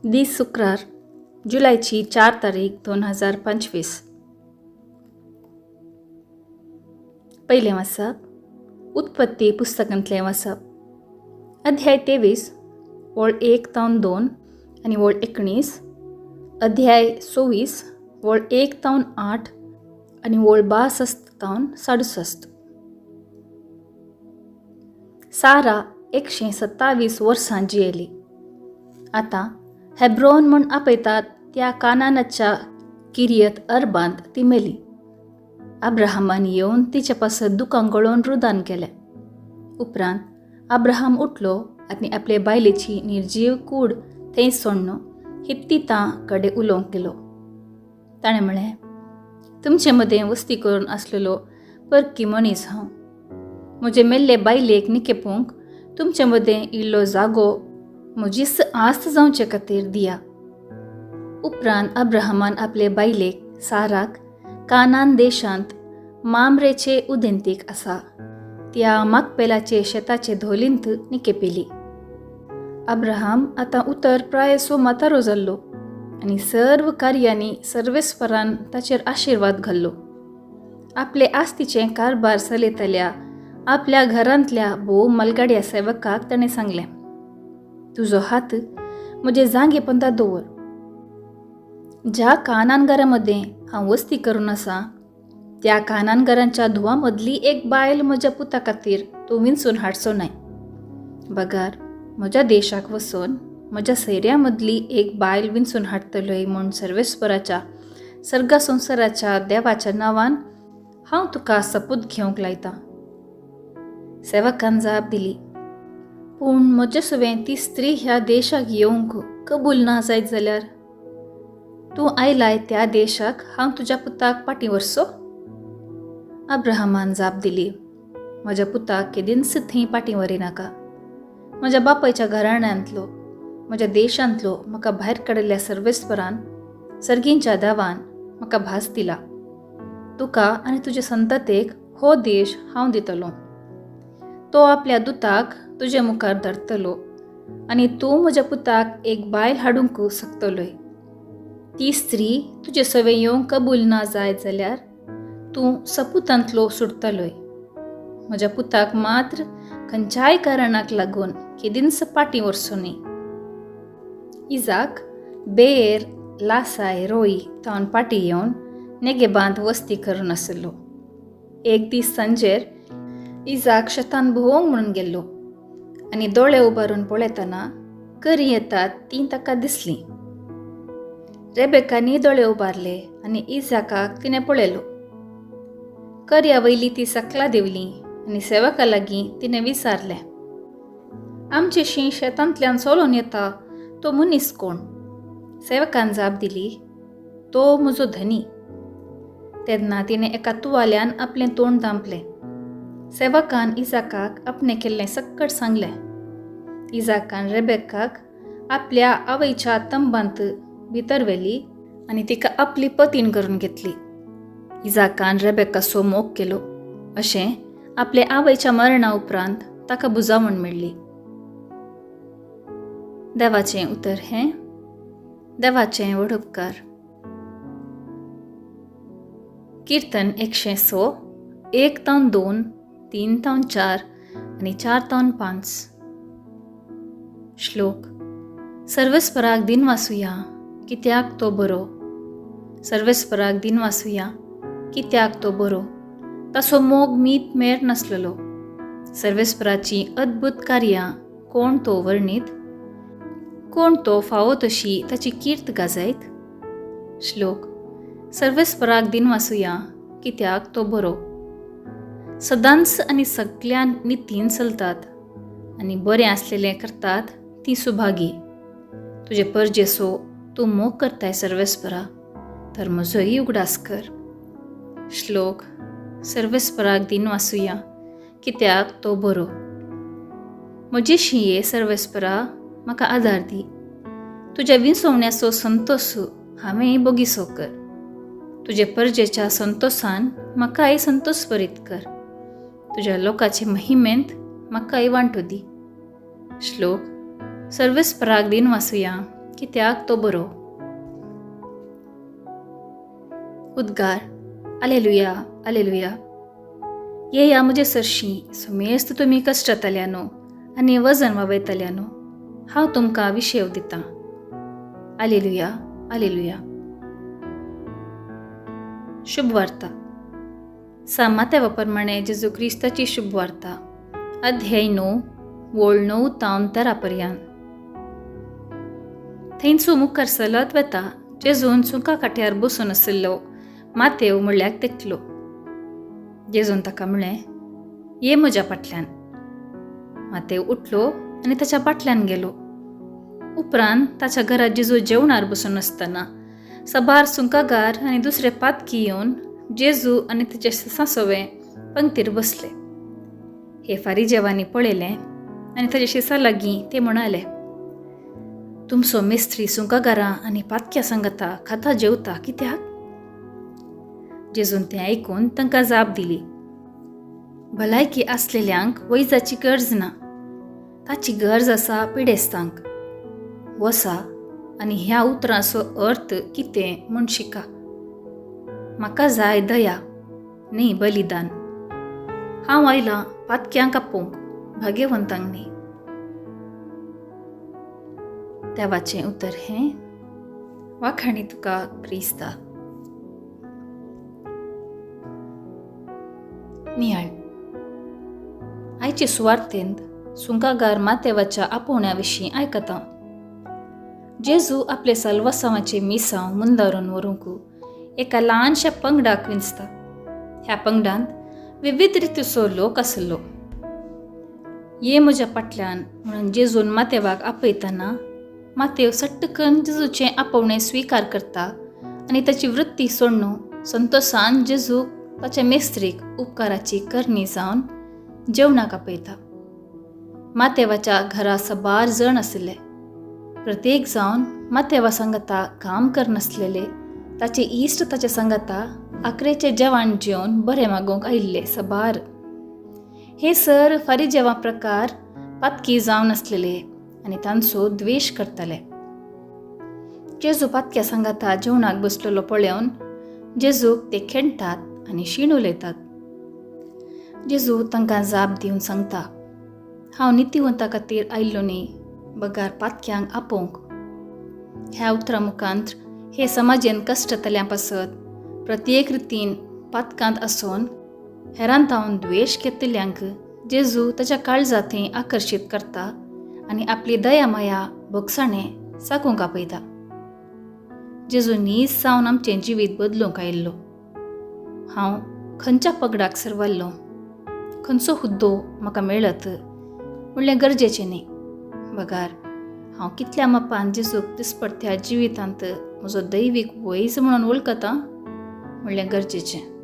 दीस शुक्रार जुलैची 4 तारीख 2025. पहिले वाचप उत्पत्ती पुस्तकांतलें वाचप. अध्याय 23 ओळ 1 तावन 2 आनी ओळ 19. अध्याय 24 ओळ 1 तावन 8 आनी ओळ 62 तावन 67. सारा 127 वर्सां जियेली. आता हेब्रोन म्हूण आपयतात त्या कानानाच्या किर्यत अर्बांत ती मेली. अब्राहमान येवन तिचे पासत दुखां गळोवन रुदान केलें. उपरांत अब्राहम उठलो आनी आपले बायलेची निर्जीव कूड थंय सोडून हित्तितां कडेन उलोवंक गेलो. ताणें म्हळें, तुमचे मदें वस्ती करून आसलेलो परकी मनीस हांव. म्हजे मेल्ले बायलेक निकेपूंक तुमचे मदें इल्लो जागो म्हजी आस्त जावचे खातीर दिया. उपरांत अब्राहमान आपले बायलेक साराक कानान देशांत मामरेचे उदेंतीक आसा त्या माकपेलाचे शेताचे धोलींत निकेपिली. अब्राहम आतां उतर प्रायसो म्हातारो जाल्लो आनी सर्व कार्यांनी सर्वेस्परान ताचेर आशिर्वाद घाल्लो. आपले आस्तीचें कारबार चलयतल्या आपल्या घरांतल्या भोव मलगाड्या सेवकाक ताणें सांगलें, तुजो हात म्हजे जांगेपंतां दवर. ज्या कानानगारामध्ये हांव वस्ती करून आसा त्या कानानगारांच्या धुवा मदली एक बायल म्हज्या पुता खातीर तूं विंचून हाडचो न्हय. बगार म्हज्या देशाक वचून म्हज्या सैऱ्या मदली एक बायल विंचून हाडटलोय म्हूण सर्वेस्पराच्या सर्गा संवसाराच्या देवाच्या नांवान हांव तुका सपूत घेवंक लायतां. सेवकान जाप दिली, पूण म्हजे सुवें ती स्त्री ह्या देशाक येवंक कबूल ना जायत जाल्यार तूं आयलाय त्या देशाक हांव तुज्या पुताक पाटी व्हरचो? अब्राहमान जाप दिली, म्हज्या पुताक केदींच थंय पाटी व्हरिनाका. म्हज्या बापायच्या घराण्यांतलो म्हज्या देशांतलो म्हाका भायर काडिल्ल्या सर्वेस्परान सर्गींच्या देवान म्हाका भास दिला. तुका आनी तुजे संततेक हो देश हांव दितलो. तो आपल्या दुताक तुजे मुखार धरतलो आनी तूं म्हज्या पुताक एक बायल हाडूंक शकतलोय. ती स्त्री तुजे सवे येवंक कबूल ना जायत जाल्यार तूं सपुतांतलो सुटतलोय. म्हज्या पुताक मात्र खंयच्याय कारणाक लागून केदींच पाटी व्हरचो न्ही. इजाक बेर लासाय रोई तावन पाटी येवन नेगेबांत वस्ती करून आसलो. एक दीस सांजेर इजाक शेतान भोवंक म्हणून गेल्लो आनी दोळे उबारून पळयतना करी येतात ती ताका दिसली. रेबेकानी दोळे उबारले आनी इजाकाक तिणें पळयलो. करया वयली ती सकला देवली आनी सेवका लागीं तिणें विचारलें, आमचे शीं शेतांतल्यान चलोन येता तो मनीस कोण? सेवकान जाप दिली, तो म्हजो धनी. तेन्ना तिणें एका तुवाल्यान आपलें तोंड धांपलें. सेवकान इजाकाक आपणें केल्लें सक्कट सांगलें. इजाकान रेबेकाक आपल्या आवयच्या तंबांत भितर व्हेली आनी तिका आपली पतीन करून घेतली. इजाकान रेबेकाचो मोग केलो. अशें आपले आवयच्या मरणा उपरांत ताका बुजावण मेळ्ळी. देवाचें उतर हें. देवाचें व्हड उपकार. किर्तन 106 1 तावन 2 3 तावन 4 आनी 4 तावन 5. श्लोक. सर्वेस्पराक दिन वासुया कित्याक तो बरो. सर्वेस्पराक दिन वासुया कित्याक तो बरो. ताचो मोग मीत मेर नासलेलो. सर्वेस्पराची अद्भुत कार्यां कोण तो वर्णीत. कोण तो फावो तशी ताची कीर्त गाजयत. श्लोक. सर्वेस्पराक दिन वासुया कित्याक तो बरो. सदांच आनी सगळ्या नितीन चलतात आनी बरें आसलेलें करतात ती सुभागी. तुजे परजेसो तूं मोग करताय सर्वेस्परा, तर म्हजोय उगडास कर. श्लोक. सर्वेस्पराक दिन वासुया कित्याक तो बरो. म्हजी शिये सर्वेस्परा म्हाका आदार दी. तुज्या विंचोवण्याचो संतोष हांवें बोगिसो कर. तुजे परजेच्या संतोषान म्हाकाय संतोष भरीत कर. तुज्या लोकाचे महिमेंत म्हाकाय वांटो दी. श्लोक. सर्वेस्पराक दिन वासुया कित्याक तो बरो. उद्गार. Alleluia alleluia. येया म्हजे सरशी सुमेस्त तुमी कश्टांतल्यानो आनी वजन वावयतल्यानो हांव तुमकां विशेव दितां. Alleluia alleluia. शुभवार्ता. सामात्या प्रमाणे जेजू क्रिस्ताची शुभवार्ता अध्याय 9 वोळ 9 तावन 13 पर्यंत. थंयचो मुखार चलत वता जेजून सुका काट्यार बसून आशिल्लो मातेव म्हणल्याक तेकलो. जेजून ताका म्हणलें, ये म्हज्या फाटल्यान. मातेव उठलो आनी ताच्या फाटल्यान गेलो. उपरांत ताच्या घरात जेजू जेवणार बसून आसतना सबार सुंकागार आनी दुसरे पातकी येवन जेजू आनी ताचे सांसवे पंक्तीर बसले. हे फारिजेवांनी पळयलें आनी ताचे शिसा लागीं ते म्हणाले, तुमचो मेस्त्री सुंकागारां आनी पातक्या सांगता खाता जेवता कित्याक? जेजून तें आयकून तांकां जाप दिली, भलायकी आसलेल्यांक वैजाची गरज ना, ताची गरज आसा पिडेस्तांक. वसा आनी ह्या उतरांचो अर्थ कितें म्हूण शिका. म्हाका जाय दया न्ही बलिदान. हांव आयलां पातक्यांक आपोवंक, भाग्यवंतांक न्ही. देवाचें उतर हें, वाखाणी तुका क्रिस्ता. नियाळ. आयचे सुवार्थेंत सुंकागार मातेवाच्या आपोवण्या विशीं आयकता. जेजू आपले साल्वासांवाचे मिसांव मुंदारून व्हरूंक एका ल्हानशा पंगडाक विंचता. ह्या पंगडांत विविध रितीचो लोक आसलो. ये म्हज्या फाटल्यान म्हणून जेजून मातेवाक आपयतना मातेव सट्टकन जेजूचें आपोवणें स्विकार करता आनी ताची वृत्ती सोडून संतोशान जेजूक ताच्या मेस्त्रीक उपकाराची करणी जावन जेवणाक आपयता. मातेवाच्या घरा सबार जण आशिल्ले. प्रत्येक जावन मातेवा सांगता काम करनासलेले ताचे इश्ट ताचे सांगता आखरेचे जेवण जेवन बरें मागोवंक आयिल्ले सबार. हे सर फारिजेवा प्रकार पातकी जावन आसलेले आनी तांचो द्वेश करताले. जेजू पातक्या सांगता जेवणाक बसलेलो पळोवन जेजूक ते खेणटात आनी शीण उलयतात. जेजू तांकां जाप दिवन सांगता, हांव नितिवंता खातीर आयिल्लो न्ही, बगार पातक्यांक आपोवंक. ह्या उतरा मुखांत हे समाजेन कश्टांतल्या पासत प्रत्येक रितीन पातकांत आसोन हेरांतावन द्वेश घेतिल्ल्यांक जेजू ताच्या काळजांतय आकर्शीत करता आनी आपली दया माया भोगसाणें सागूंक आपयता. जेजू नीज जावन आमचें जिवीत बदलूंक आयिल्लो. हांव खंयच्या पगडाक सरवल्लो, खंयचो हुद्दो म्हाका मेळत म्हणलें गरजेचें न्ही, बगार हांव कितल्या मापान जेजूक दिसपट्ट्या जिवितांत म्हजो दैवीक वैज म्हणून वळखतां म्हणलें गरजेचें.